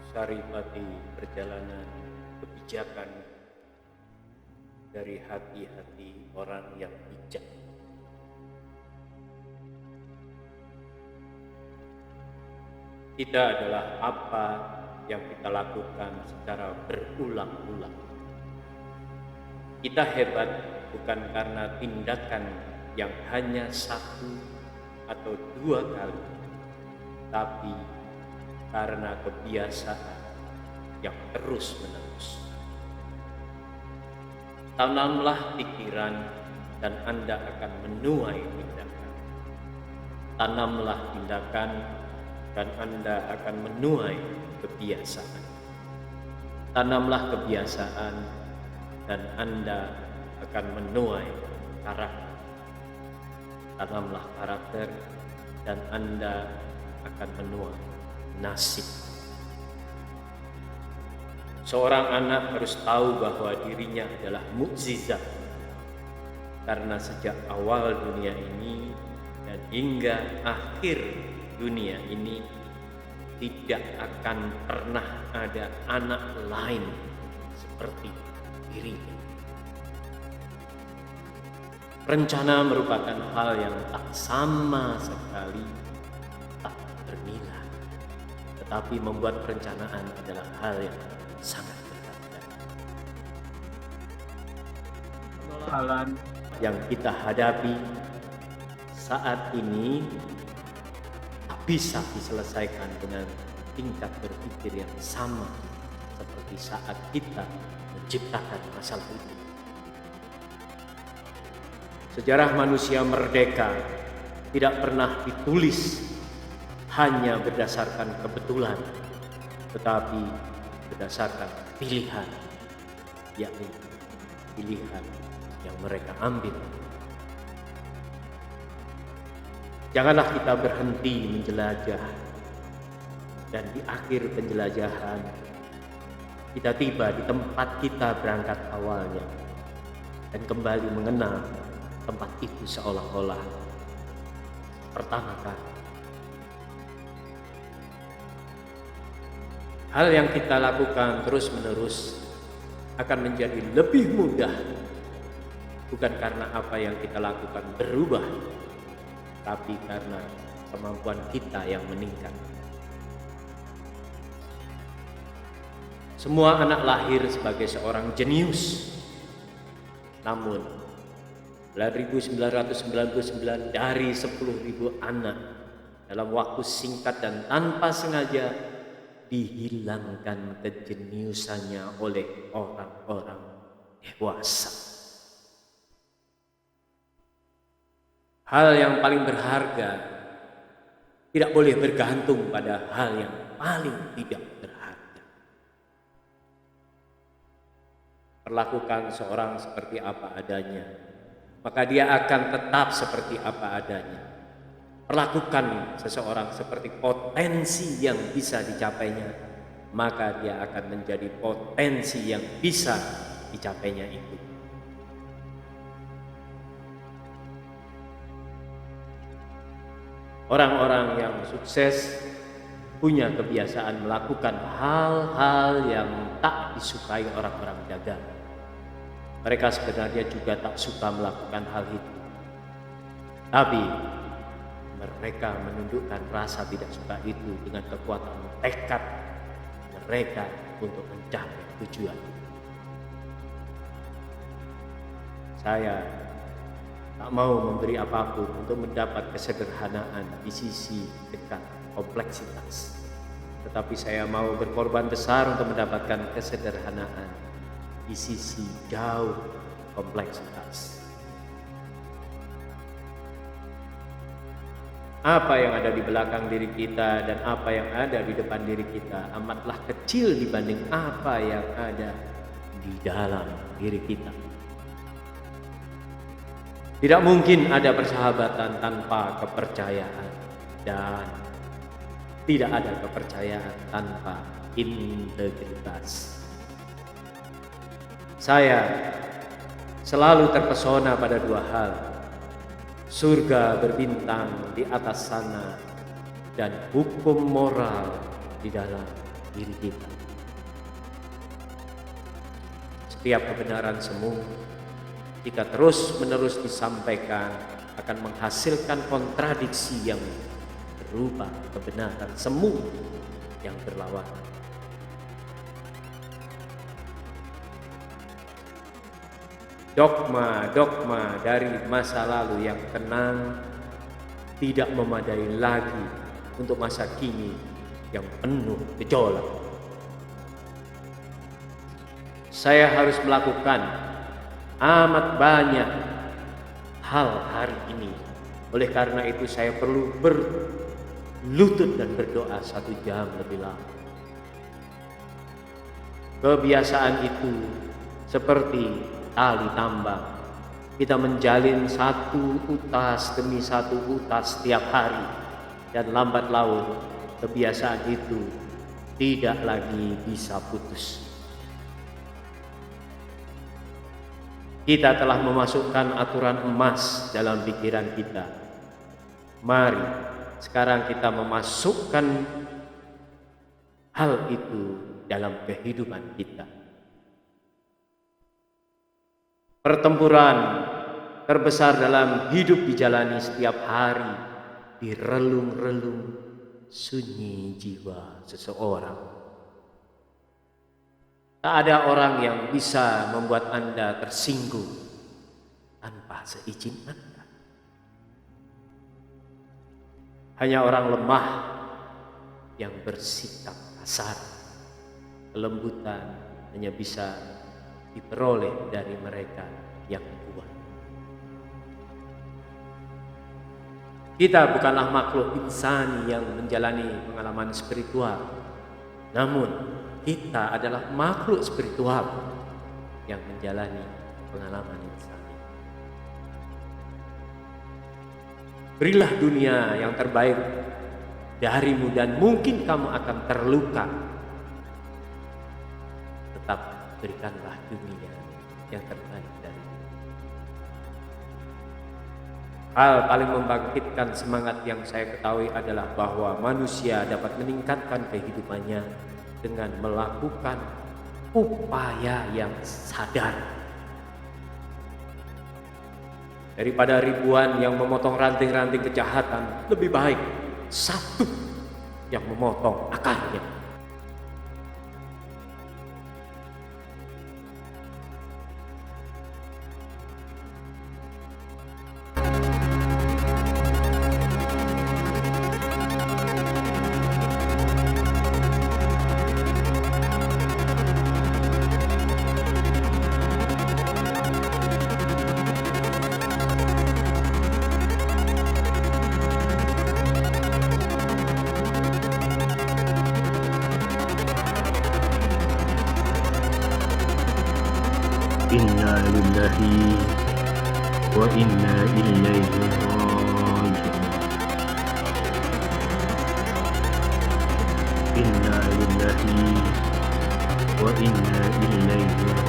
Saripati perjalanan kebijakan dari hati-hati orang yang bijak. Kita adalah apa yang kita lakukan secara berulang-ulang. Kita hebat bukan karena tindakan yang hanya satu atau dua kali, tapi karena kebiasaan yang terus-menerus. Tanamlah pikiran dan Anda akan menuai tindakan. Tanamlah tindakan dan Anda akan menuai kebiasaan. Tanamlah kebiasaan dan Anda akan menuai karakter. Tanamlah karakter dan Anda akan menuai nasib. Seorang anak harus tahu bahwa dirinya adalah mukjizat, karena sejak awal dunia ini dan hingga akhir dunia ini tidak akan pernah ada anak lain seperti dirinya. Rencana merupakan hal yang tak sama sekali tak bernilai, tetapi membuat perencanaan adalah hal yang sangat berharga. Persoalan yang kita hadapi saat ini tak bisa diselesaikan dengan tingkat berpikir yang sama seperti saat kita menciptakan masalah itu. Sejarah manusia merdeka tidak pernah ditulis hanya berdasarkan kebetulan, tetapi berdasarkan pilihan, yakni pilihan yang mereka ambil. Janganlah kita berhenti menjelajah, dan di akhir penjelajahan kita tiba di tempat kita berangkat awalnya dan kembali mengenal tempat itu seolah-olah pertama kali. Hal yang kita lakukan terus-menerus akan menjadi lebih mudah, bukan karena apa yang kita lakukan berubah, tapi karena kemampuan kita yang meningkat. Semua anak lahir sebagai seorang jenius, namun 1999 dari 10.000 anak dalam waktu singkat dan tanpa sengaja dihilangkan kejeniusannya oleh orang-orang dewasa. Hal yang paling berharga tidak boleh bergantung pada hal yang paling tidak berharga. Perlakukan seorang seperti apa adanya, maka dia akan tetap seperti apa adanya. Perlakukan seseorang seperti potensi yang bisa dicapainya, maka dia akan menjadi potensi yang bisa dicapainya itu. Orang-orang yang sukses punya kebiasaan melakukan hal-hal yang tak disukai orang-orang gagal. Mereka sebenarnya juga tak suka melakukan hal itu, tapi mereka menundukkan rasa tidak suka itu dengan kekuatan tekad mereka untuk mencapai tujuan. Saya tak mau memberi apapun untuk mendapat kesederhanaan di sisi dekat kompleksitas, tetapi saya mau berkorban besar untuk mendapatkan kesederhanaan di sisi jauh kompleksitas. Apa yang ada di belakang diri kita dan apa yang ada di depan diri kita amatlah kecil dibanding apa yang ada di dalam diri kita. Tidak mungkin ada persahabatan tanpa kepercayaan, dan tidak ada kepercayaan tanpa integritas. Saya selalu terpesona pada dua hal: surga berbintang di atas sana dan hukum moral di dalam diri kita. Setiap kebenaran semu, jika terus-menerus disampaikan, akan menghasilkan kontradiksi yang berupa kebenaran semu yang berlawanan. Dogma-dogma dari masa lalu yang tenang tidak memadai lagi untuk masa kini yang penuh gejolak. Saya harus melakukan amat banyak hal hari ini. Oleh karena itu saya perlu berlutut dan berdoa 1 jam lebih lama. Kebiasaan itu seperti tali tambang. Kita menjalin satu utas demi satu utas setiap hari, dan lambat laun kebiasaan itu tidak lagi bisa putus. Kita telah memasukkan aturan emas dalam pikiran kita. Mari sekarang kita memasukkan hal itu dalam kehidupan kita. Pertempuran terbesar dalam hidup dijalani setiap hari di relung-relung sunyi jiwa seseorang. Tak ada orang yang bisa membuat Anda tersinggung tanpa seizin Anda. Hanya orang lemah yang bersikap kasar. Kelembutan hanya bisa diperoleh dari mereka yang kuat. Kita bukanlah makhluk insani yang menjalani pengalaman spiritual, namun kita adalah makhluk spiritual yang menjalani pengalaman insani. Berilah dunia yang terbaik darimu dan mungkin kamu akan terluka. Tetap berikanlah dunia yang terbaik darimu. Hal paling membangkitkan semangat yang saya ketahui adalah bahwa manusia dapat meningkatkan kehidupannya dengan melakukan upaya yang sadar. Daripada ribuan yang memotong ranting-ranting kejahatan, lebih baik satu yang memotong akarnya. Inna lillahi wa inna ilaihi raji'un. Inna lillahi wa inna ilaihi raji'un.